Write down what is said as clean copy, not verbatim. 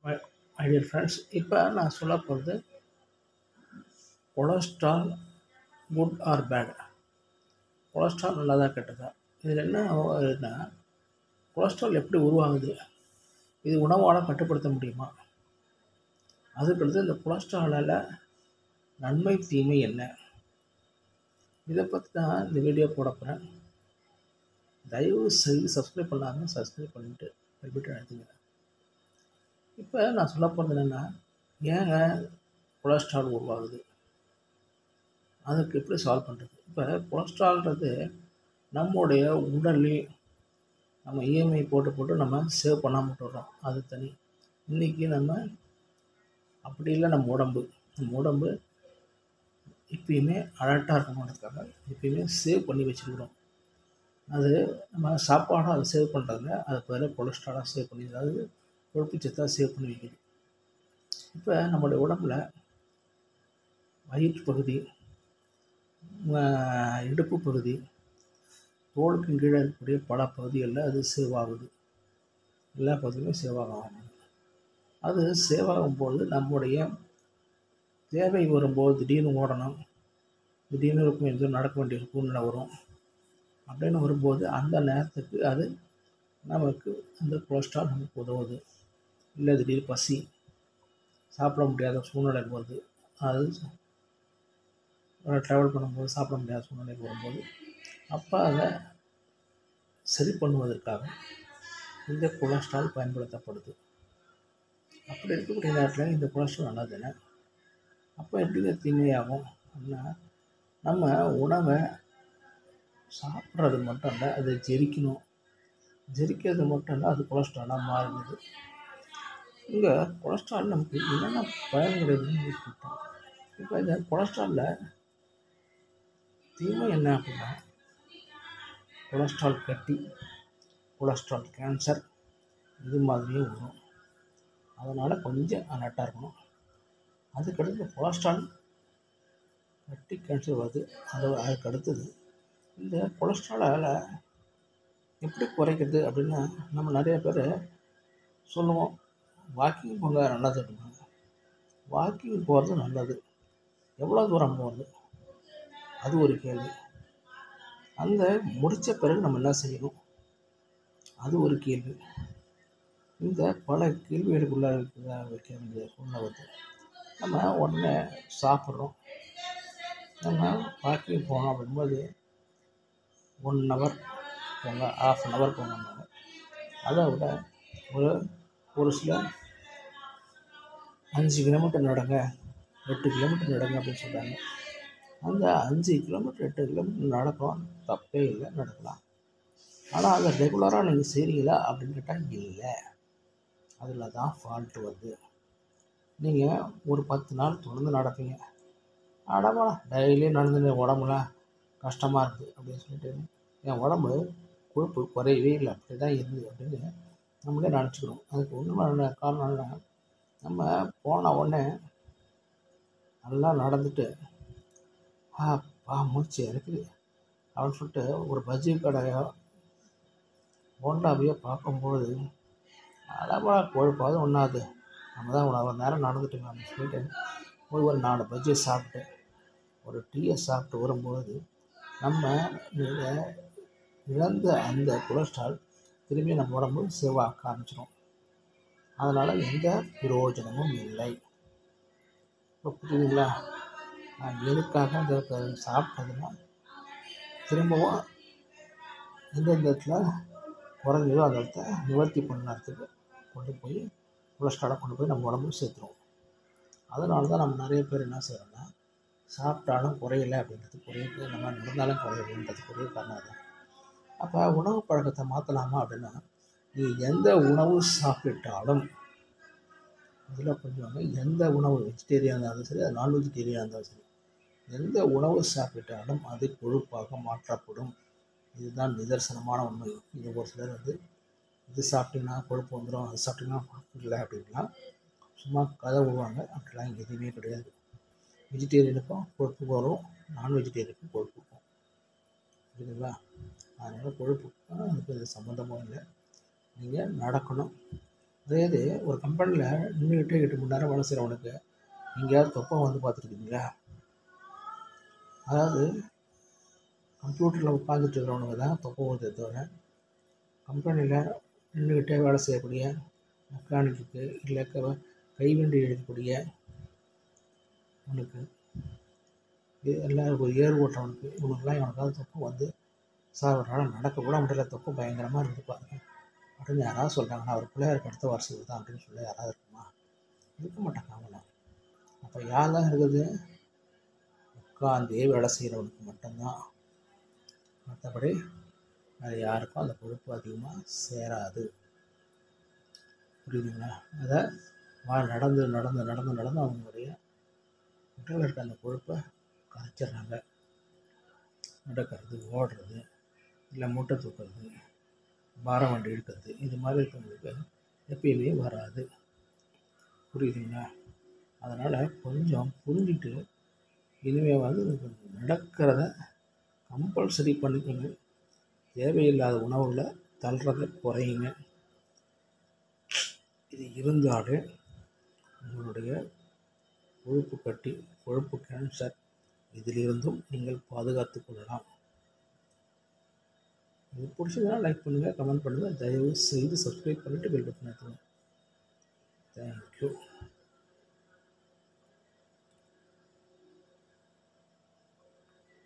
My my dear friends, இப்போ நான் சொல்ல போகிறது cholesterol good or bad. Cholesterol நல்லதா கெட்டதா? இதில் என்ன கொலஸ்ட்ரால் எப்படி உருவாகுது, இது உணவால் கட்டுப்படுத்த முடியுமா? அதுக்கடுத்து இந்த கொலஸ்ட்ராலால் நன்மை தீமை என்ன, இதை பற்றி தான் இந்த வீடியோ போட போகிறேன். தயவு செய்து சப்ஸ்கிரைப் பண்ணாமல் சப்ஸ்கிரைப் பண்ணிவிட்டு பெல்பட்டன் அழுத்துங்க. இப்போ நான் சொல்ல போகிறது என்னென்னா, ஏங்க கொலஸ்ட்ரால் உருவாகுது, அதுக்கு எப்படி சால்வ் பண்ணுறது? இப்போ கொலஸ்ட்ரால்ன்றது நம்முடைய உடலில் நம்ம இஎம்ஐ போட்டு நம்ம சேவ் பண்ணாமல் விட்டுறோம், அது தனி. இன்றைக்கி நம்ம அப்படி இல்லை, நம்ம உடம்பு எப்பயுமே அலர்ட்டாக இருக்கணுன்றதுக்காக எப்பயுமே சேவ் பண்ணி வச்சுருக்கிறோம். அது நம்ம சாப்பாடாக அதை சேவ் பண்ணுறதுல அது பதிலாக கொலஸ்ட்ராலாக சேவ் பண்ணி, அதாவது கொழுப்பு சத்தாக சேவ் பண்ணி வைக்குது. இப்போ நம்மளுடைய உடம்புல வயிற்று பகுதி, இடுப்பு பகுதி, தோலுக்கு கீழே இருக்கக்கூடிய பல பகுதிகளில் அது சேவ் ஆகுது. எல்லா பகுதியுமே சேவ் ஆகும். அது சேவ் ஆகும்போது நம்முடைய தேவை வரும்போது திடீர்னு ஓடணும், திடீர்னு இருக்கும் எதுவும் நடக்க வேண்டிய சூழ்நிலை வரும். அப்படின்னு வரும்போது அந்த நேரத்துக்கு அது நமக்கு அந்த கொலஸ்ட்ரால் நமக்கு உதவுது. இல்லை திடீர் பசி, சாப்பிட முடியாத சூழ்நிலை வருது, அது ட்ராவல் பண்ணும்போது சாப்பிட முடியாத சூழ்நிலைக்கு வரும்போது அப்போ அதை சரி பண்ணுவதற்காக இந்த கொலஸ்ட்ரால் பயன்படுத்தப்படுது. அப்படி இருக்கக்கூடிய நேரத்தில் இந்த கொலஸ்ட்ரால் நல்லதுன்னு அப்போ எப்படிங்க தீமையாகும் அப்படின்னா, நம்ம உணவை சாப்பிட்றது மட்டும் இல்லை, அதை ஜெரிக்கிறது மட்டும் இல்லை, அது கொலஸ்ட்ராலாக மாறுது. இங்கே கொலஸ்ட்ரால் நமக்கு என்னென்ன பயன்கள் இருக்குன்னு கேட்டோம். இப்போ இந்த கொலஸ்ட்ராலில் தீமை என்ன அப்படின்னா, கொலஸ்ட்ரால் கட்டி, கொலஸ்ட்ரால் கேன்சர், இது மாதிரியே வரும். அதனால் கொஞ்சம் அலர்ட்டாக இருக்கணும். அதுக்கடுத்து கொலஸ்ட்ரால் கட்டி கேன்சர் வருது, அதுக்கு அடுத்தது இந்த கொலஸ்ட்ராலால் எப்படி குறைக்கிறது அப்படின்னா, நம்ம நிறைய பேர் சொல்லுவோம், வாக்கிங் போங்க நல்லது அப்படின்னா. வாக்கிங் போகிறது நல்லது, எவ்வளோ தூரம் போகிறது அது ஒரு கேள்வி. அந்த முடித்த பிறகு நம்ம என்ன செய்யணும், அது ஒரு கேள்வி. இந்த பல கேள்விகளுக்குள்ளே வைக்க வேண்டிய சூழ்நிலை வருது. நம்ம உடனே சாப்பிட்றோம், நம்ம வாக்கிங் போனோம் அப்படிங்கும்போது 1 ஹவர் போங்க, ½ அன் ஹவர் போங்க. அதை விட ஒரு சிலர் 5 கிலோமீட்டர் நடங்க, 8 கிலோமீட்டர் நடங்க அப்படின்னு சொல்கிறாங்க. அந்த 5 கிலோமீட்டர் 8 கிலோமீட்டர் நடக்கும், தப்பே இல்லை, நடக்கலாம். ஆனால் அதை ரெகுலராக நீங்கள் செய்கிறீங்களா அப்படின்னு கேட்டால் இல்லை. அதில் தான் ஃபால்ட்டு வருது. நீங்கள் ஒரு 10 நாள் தொடர்ந்து நடப்பீங்க, அடமா டெய்லியும் நடந்து உடம்புலாம் கஷ்டமாக இருக்குது அப்படின்னு சொல்லிட்டு, என் உடம்பு கொழுப்பு குறையவே இல்லை, அப்படி தான் இருக்குது அப்படின்னு நம்மளே நினச்சிக்கிறோம். அதுக்கு உண்மையான காரணம் என்ன, நம்ம போன உடனே நல்லா நடந்துட்டு மூச்சு இருக்குது அப்படின்னு சொல்லிட்டு ஒரு பஜ்ஜி கடையோ போண்டாவையோ பார்க்கும்போது, அளவா கொழுப்பாவது ஒன்றாது, நம்ம தான் ஒரு நேரம் நடந்துட்டோம் அப்படின்னு சொல்லிட்டு ஒரு 4 பஜ்ஜியை சாப்பிட்டு ஒரு டீயை சாப்பிட்டு வரும்போது நம்ம இழந்த அந்த கொலஸ்ட்ரால் திரும்பி நம்ம உடம்பு சேவாக்க ஆரம்பிச்சிடும். அதனால் எந்த பிரயோஜனமும் இல்லை. இப்போ புரியுதுங்களா? நான் எதுக்காக இந்த சாப்பிட்டதுன்னா, திரும்பவும் எந்தெந்த இடத்துல குறைஞ்சதோ அந்த இடத்த நிவர்த்தி பண்ணுறதுக்கு கொண்டு போய் கொலஸ்ட்ராலை கொண்டு போய் நம்ம உடம்பு சேர்த்துருவோம். அதனால தான் நம்ம நிறைய பேர் என்ன செய்கிறோன்னா, சாப்பிட்டாலும் குறையலை அப்படின்றது குறைய, நம்ம நடந்தாலும் குறையலைன்றது குறைய காரணம் தான். அப்போ உணவு பழக்கத்தை மாற்றலாமா அப்படின்னா, நீ எந்த உணவு சாப்பிட்டாலும் இதில் கொஞ்சம் எந்த உணவு வெஜிடேரியனாக இருந்தாலும் சரி, அது நான் வெஜிடேரியனாக இருந்தாலும் சரி, எந்த உணவு சாப்பிட்டாலும் அது கொழுப்பாக மாற்றப்படும். இதுதான் நிதர்சனமான உண்மை. இது ஒரு சிலர் இது சாப்பிட்டீங்கன்னா கொழுப்பு வந்துடும், அது சாப்பிட்டீங்கன்னா கொழுப்பு இல்லை அப்படின்லாம் சும்மா கதை விடுவாங்க. அப்படிலாம் எதுவுமே கிடையாது. வெஜிடேரியனுக்கும் கொழுப்பு வரும், நான் வெஜிடேரியனுக்கும் கொழுப்பு இருக்கும். புரியுதுங்களா? அதனால் கொழுப்புக்கும் அதுக்கு இது சம்மந்தமும் இல்லை. நீங்கள் நடக்கணும், அதே இது ஒரு கம்பெனியில் நின்றுக்கிட்டே 8 மணி நேரம் வேலை செய்கிறவனுக்கு எங்கேயாவது தொப்பை வந்து பார்த்துருக்கீங்களா? அதாவது கம்ப்யூட்டரில் உட்காந்துட்டு இருக்கிறவனுக்கு தான் தொப்பை வருதே தவிர, கம்பெனியில் நின்றுக்கிட்டே வேலை செய்யக்கூடிய மெக்கானிக்கு இல்லை கைவண்டி எழுதக்கூடிய அவனுக்கு எல்லாம் ஒரு ஏர் ஓட்டுறவனுக்கு இவனுக்கெல்லாம் இவனுக்காவது தொப்பை வந்து சாகிறனால நடக்க கூட முடியல, தொப்பை பயங்கரமாக இருந்துப்பாங்க அப்படின்னு யாராவது சொல்கிறாங்கன்னா அவர் பிள்ளையாருக்கு அடுத்த வருஷத்துக்கு தான் அப்படின்னு சொல்ல யாராவது இருக்குமா? இருக்க மாட்டாங்க அவங்கள. அப்போ யாரெல்லாம் இருக்குது? உட்காந்தே வேலை செய்கிறவனுக்கு மட்டும்தான். மற்றபடி அது யாருக்கும் அந்த கொழுப்பு அதிகமாக சேராது. புரியுதுங்களா? அதை நடந்து நடந்து நடந்து நடந்து அவங்களுடைய உடலில் இருக்க அந்த கொழுப்பை கரைச்சிட்றாங்க. நடக்கிறது, ஓடுறது, இல்லை மூட்டை தூக்குறது, பாரம் வண்டி இழுக்கிறது, இது மாதிரி இருக்கிறவங்களுக்கு எப்பயுமே வராது. புரியுதுங்களா? அதனால் கொஞ்சம் புரிஞ்சுட்டு இனிமேல் வந்து நடக்கிறத கம்பல்சரி பண்ணிக்கோங்க. தேவையில்லாத உணவுகளை தள்ளுறதை குறையுங்க. இது இருந்தாலே உங்களுடைய கொழுப்பு கட்டி, கொழுப்பு கேன்சர் இதிலிருந்தும் நீங்கள் பாதுகாத்து கொள்ளலாம். இது பிடிச்சதுன்னா லைக் பண்ணுங்கள், கமெண்ட் பண்ணுங்கள், தயவு செய்து சப்ஸ்கிரைப் பண்ணிவிட்டு பெல் பட்டன் அழுத்துங்க. தேங்க்யூ.